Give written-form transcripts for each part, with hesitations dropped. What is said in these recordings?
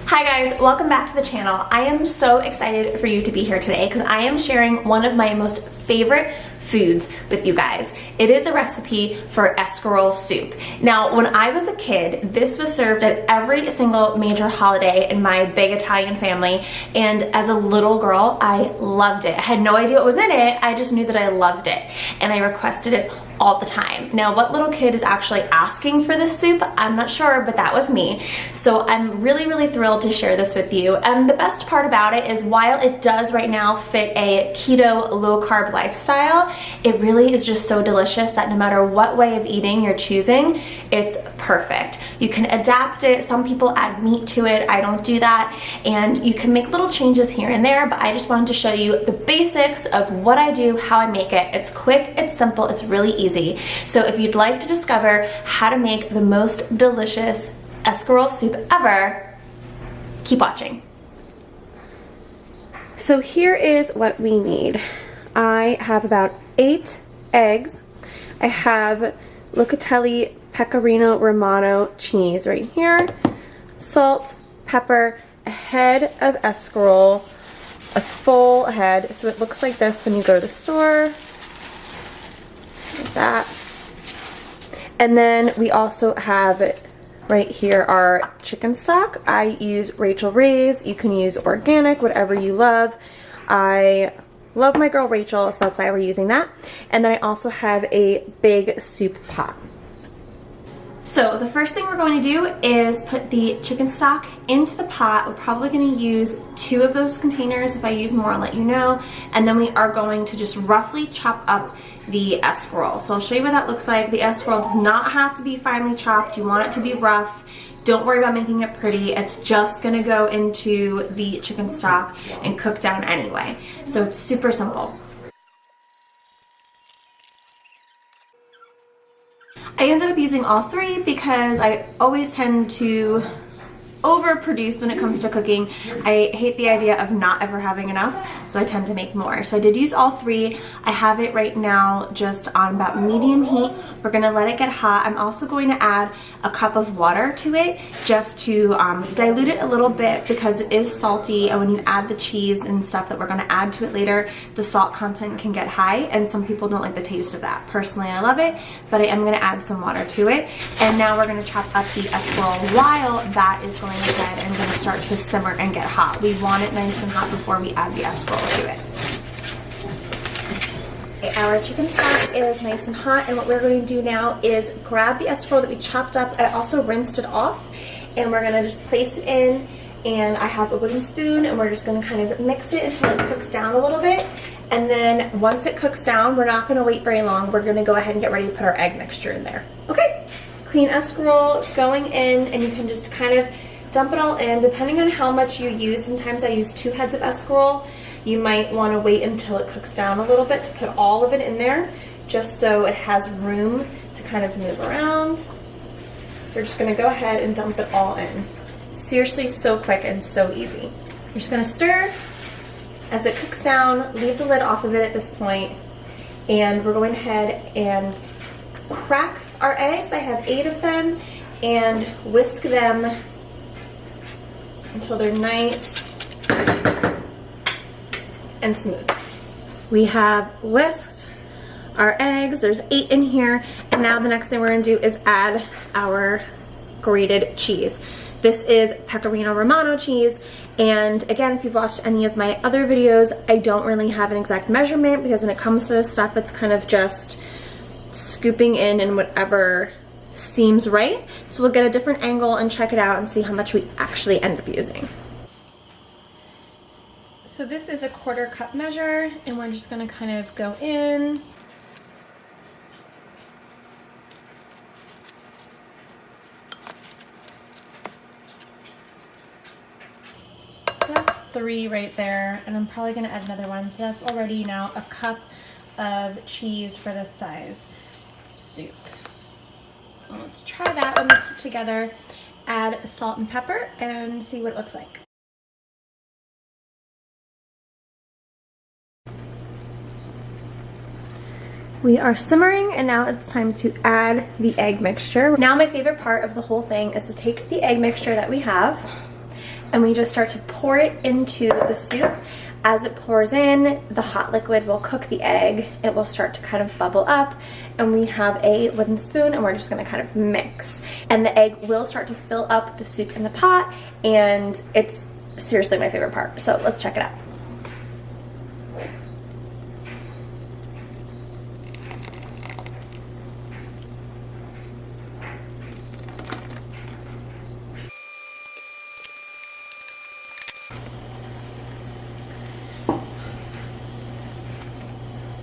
Hi guys, welcome back to the channel. I am so excited for you to be here today because I am sharing one of my most favorite foods with you guys. It is a recipe for escarole soup. Now, when I was a kid, this was served at every single major holiday in my big Italian family, and as a little girl, I loved it. I had no idea what was in it, I just knew that I loved it, and I requested it all the time. Now, what little kid is actually asking for this soup? I'm not sure, but that was me. So I'm really thrilled to share this with you. And the best part about it is while it does right now fit a keto, low carb lifestyle, it really is just so delicious that no matter what way of eating you're choosing, it's perfect. You can adapt it. Some people add meat to it. I don't do that. And you can make little changes here and there, but I just wanted to show you the basics of what I do, how I make it. It's quick, it's simple, it's really easy. So if you'd like to discover how to make the most delicious escarole soup ever, keep watching. So here is what we need. I have about 8 eggs. I have Locatelli Pecorino Romano cheese right here, salt, pepper, a head of escarole, a full head. So it looks like this when you go to the store. Like that. And then we also have right here our chicken stock. I use Rachel Ray's. You can use organic, whatever you love. I love my girl Rachel, so that's why we're using that. And then I also have a big soup pot. So the first thing we're going to do is put the chicken stock into the pot. We're probably going to use 2 of those containers. If I use more, I'll let you know. And then we are going to just roughly chop up the escarole. So I'll show you what that looks like. The escarole does not have to be finely chopped. You want it to be rough. Don't worry about making it pretty. It's just going to go into the chicken stock and cook down anyway. So it's super simple. I ended up using all 3 because I always tend to overproduce when it comes to cooking. I hate the idea of not ever having enough, so I tend to make more. So I did use all 3. I have it right now just on about medium heat. We're gonna let it get hot. I'm also going to add a cup of water to it just to dilute it a little bit because it is salty, and when you add the cheese and stuff that we're gonna add to it later, the salt content can get high, and some people don't like the taste of that. Personally, I love it, but I am gonna add some water to it. And now we're gonna chop up the escarole while that is going ahead and going to start to simmer and get hot. We want it nice and hot before we add the escarole to it. Okay, our chicken stock is nice and hot, and what we're going to do now is grab the escarole that we chopped up. I also rinsed it off, and we're going to just place it in, and I have a wooden spoon, and we're just going to kind of mix it until it cooks down a little bit. And then once it cooks down, we're not going to wait very long. We're going to go ahead and get ready to put our egg mixture in there. Okay, clean escarole going in, and you can just kind of dump it all in. Depending on how much you use, sometimes I use 2 heads of escarole. You might want to wait until it cooks down a little bit to put all of it in there, just so it has room to kind of move around. We're just going to go ahead and dump it all in. Seriously, so quick and so easy. You're just going to stir as it cooks down. Leave the lid off of it at this point, and we're going ahead and crack our eggs. I have 8 of them, and whisk them until they're nice and smooth. We have whisked our eggs. There's 8 in here, and now the next thing we're going to do is add our grated cheese. This is Pecorino Romano cheese, and again, if you've watched any of my other videos, I don't really have an exact measurement because when it comes to this stuff, it's kind of just scooping in whatever seems right. So we'll get a different angle and check it out and see how much we actually end up using. So this is a 1/4 cup measure, and we're just going to kind of go in. So that's 3 right there, and I'm probably going to add another one. So that's already now a cup of cheese for this size soup. Let's try that. We'll mix it together, add salt and pepper, and see what it looks like. We are simmering, and now it's time to add the egg mixture. Now my favorite part of the whole thing is to take the egg mixture that we have, and we just start to pour it into the soup. As it pours in, the hot liquid will cook the egg. It will start to kind of bubble up, and we have a wooden spoon, and we're just gonna kind of mix. And the egg will start to fill up the soup in the pot, and it's seriously my favorite part. So let's check it out.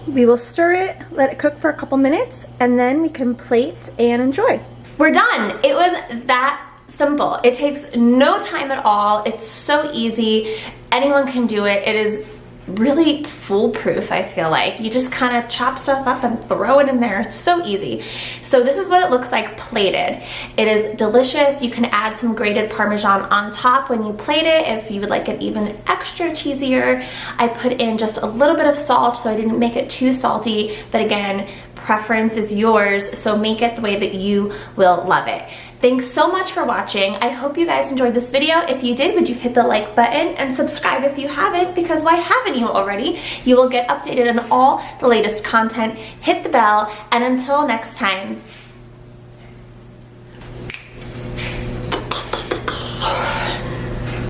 We will stir it, let it cook for a couple minutes, and then we can plate and enjoy. We're done. It was that simple. It takes no time at all. It's so easy. Anyone can do it. It is really foolproof, I feel like. You just kind of chop stuff up and throw it in there. It's so easy. So this is what it looks like plated. It is delicious. You can add some grated Parmesan on top when you plate it if you would like it even extra cheesier. I put in just a little bit of salt so I didn't make it too salty, but again, preference is yours, so make it the way that you will love it. Thanks so much for watching. I hope you guys enjoyed this video. If you did, would you hit the like button and subscribe if you haven't, because why haven't you already? You will get updated on all the latest content. Hit the bell, and until next time,